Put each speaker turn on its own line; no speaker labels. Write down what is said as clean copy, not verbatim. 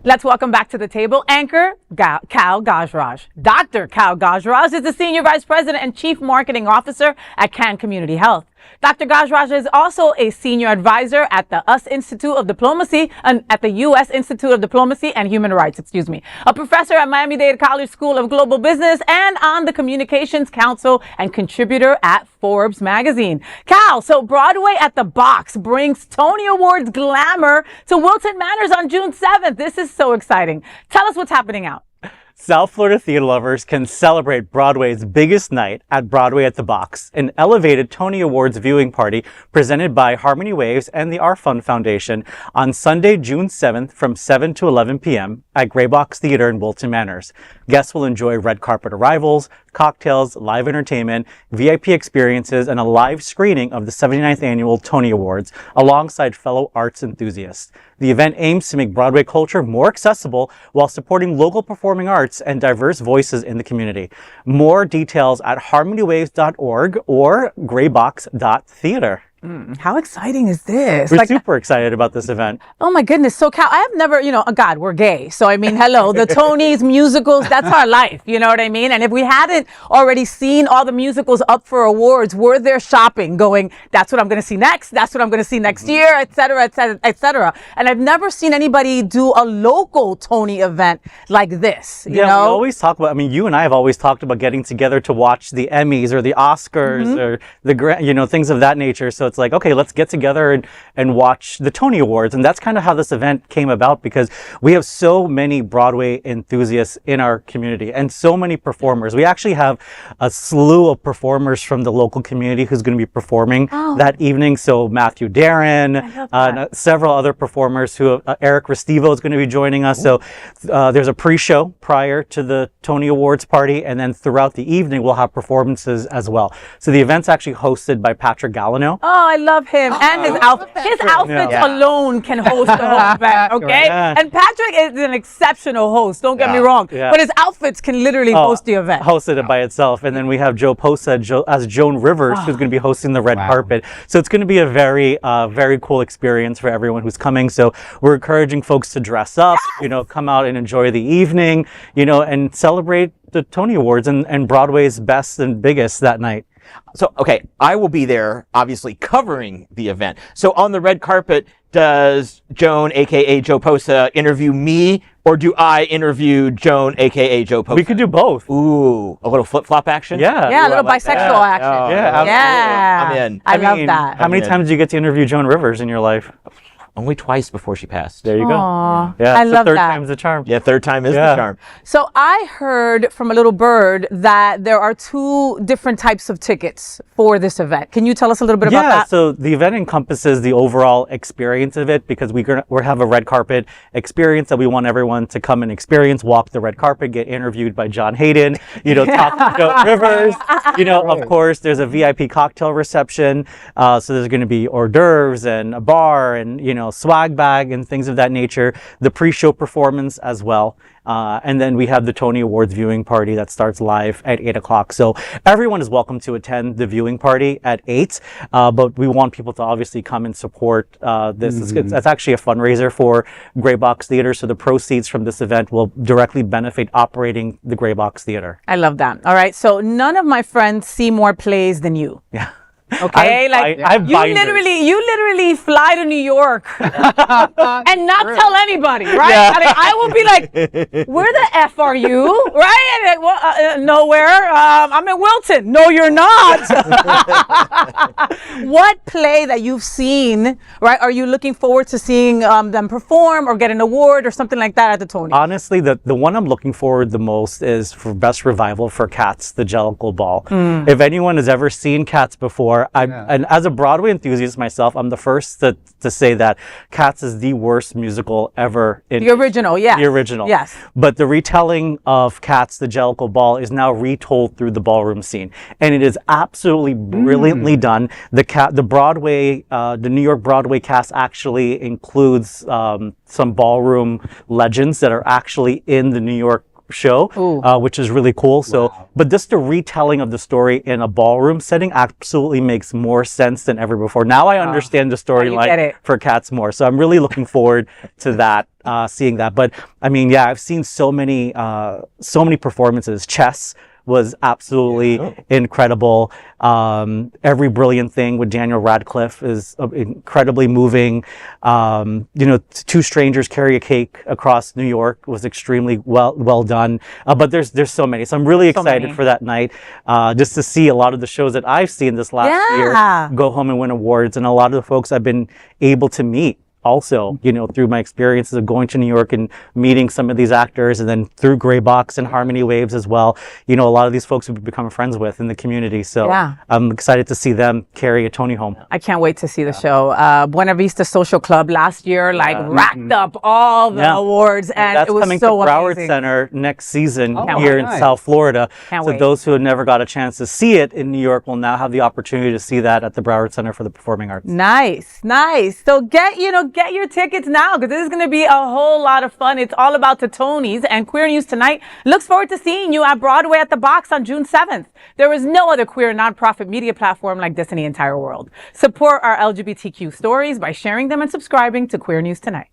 Let's welcome back to the table anchor, Cal Gajraj. Dr. Cal Gajraj is the Senior Vice President and Chief Marketing Officer at Can Community Health. Dr. Gajraj is also a Senior Advisor at the U.S. Institute of Diplomacy and Human Rights, a professor at Miami-Dade College School of Global Business and on the Communications Council and contributor at Forbes magazine. Cal, so Broadway at the Box brings Tony Awards Glamour to Wilton Manors on June 7th. This is so exciting. Tell us what's happening out.
South Florida theater lovers can celebrate Broadway's biggest night at Broadway at the Box, an elevated Tony Awards viewing party presented by HarmonyWaves and the Our Fund Foundation on Sunday, June 7th from 7 to 11 p.m. at Gray Box Theater in Wilton Manors. Guests will enjoy red carpet arrivals, cocktails, live entertainment, VIP experiences, and a live screening of the 79th Annual Tony Awards alongside fellow arts enthusiasts. The event aims to make Broadway culture more accessible while supporting local performing arts and diverse voices in the community. More details at harmonywaves.org or graybox.theater.
How exciting is this?
We're super excited about this event.
Oh my goodness. So Cal, I have never, God, we're gay. So I mean, hello, the Tonys, musicals, that's our life. You know what I mean? And if we hadn't already seen all the musicals up for awards, we're there shopping going, that's what I'm going to see next. That's what I'm going to see next year, et cetera, et cetera, et cetera. And I've never seen anybody do a local Tony event like this. You know?
We always talk about, you and I have always talked about getting together to watch the Emmys or the Oscars or the, things of that nature. So it's like, okay, let's get together and watch the Tony Awards. And that's kind of how this event came about, because we have so many Broadway enthusiasts in our community and so many performers. We actually have a slew of performers from the local community who's going to be performing that evening. So Matthew Darren, several other performers who, Eric Restivo is going to be joining us. So there's a pre-show prior to the Tony Awards party. And then throughout the evening, we'll have performances as well. So the event's actually hosted by Patrick Galliano.
Oh, I love him. And his outfit. His outfits alone can host the whole event, okay?
Yeah.
And Patrick is an exceptional host, don't get me wrong. Yeah. But his outfits can literally host the event.
Hosted it by itself. And then we have Joe Posa as Joan Rivers, who's going to be hosting the red carpet. So it's going to be a very, very cool experience for everyone who's coming. So we're encouraging folks to dress up, come out and enjoy the evening, and celebrate the Tony Awards and Broadway's best and biggest that night.
So, okay, I will be there, obviously, covering the event. So on the red carpet, does Joan, a.k.a. Joe Posa, interview me, or do I interview Joan, a.k.a. Joe Posa?
We could do both.
Ooh, a little flip-flop action?
Yeah.
Yeah, a little bisexual action.
Oh,
yeah,
yeah.
I'm in.
I love that.
How many times did you get to interview Joan Rivers in your life?
Only twice before she passed.
There you
Aww,
go. Yeah,
I love
third
that.
time's the charm.
Yeah, third time is the charm.
So I heard from a little bird that there are two different types of tickets for this event. Can you tell us a little bit about that?
Yeah, so the event encompasses the overall experience of it, because we have a red carpet experience that we want everyone to come and experience, walk the red carpet, get interviewed by John Hayden, talk to Joan Rivers. Of course, there's a VIP cocktail reception. So there's going to be hors d'oeuvres and a bar and, swag bag and things of that nature. The pre-show performance as well. And then we have the Tony Awards viewing party that starts live at 8 o'clock. So everyone is welcome to attend the viewing party at 8. But we want people to obviously come and support this. It's actually a fundraiser for Gray Box Theater. So the proceeds from this event will directly benefit operating the Gray Box Theater.
I love that. All right. So none of my friends see more plays than you.
Yeah.
Okay, you literally fly to New York and not tell anybody, right?
Yeah.
I will be like, where the F are you, right? And nowhere. I'm in Wilton. No, you're not. What play that you've seen, right, are you looking forward to seeing them perform or get an award or something like that at the Tony?
Honestly, the one I'm looking forward the most is for Best Revival for Cats, the Jellicle Ball. If anyone has ever seen Cats before, and as a Broadway enthusiast myself, I'm the first to say that Cats is the worst musical ever.
The original, yes.
The original.
Yes.
But the retelling of Cats, the Jellicle Ball is now retold through the ballroom scene. And it is absolutely brilliantly done. The Broadway, the New York Broadway cast actually includes some ballroom legends that are actually in the New York show, which is really cool. So, but just the retelling of the story in a ballroom setting absolutely makes more sense than ever before. Now I understand the storyline for Cats more. So I'm really looking forward to that, seeing that. But I mean, yeah, I've seen so many performances. Chess was absolutely incredible. Every Brilliant Thing with Daniel Radcliffe is incredibly moving. Two Strangers Carry a Cake Across New York was extremely well done. But there's so many. So I'm really excited for that night, just to see a lot of the shows that I've seen this last year go home and win awards, and a lot of the folks I've been able to meet also, through my experiences of going to New York and meeting some of these actors, and then through Gray Box and HarmonyWaves as well. A lot of these folks we've become friends with in the community. So I'm excited to see them carry a Tony home. I
can't wait to see the show. Buena Vista Social Club last year, racked up all the awards, and
that's
it was
coming
so
to Broward
amazing.
Center next season here in South Florida. So those who have never got a chance to see it in New York will now have the opportunity to see that at the Broward Center for the Performing Arts.
Nice. So get your tickets now, because this is going to be a whole lot of fun. It's all about the Tonys, and Queer News Tonight looks forward to seeing you at Broadway at the Box on June 7th. There is no other queer nonprofit media platform like this in the entire world. Support our LGBTQ stories by sharing them and subscribing to Queer News Tonight.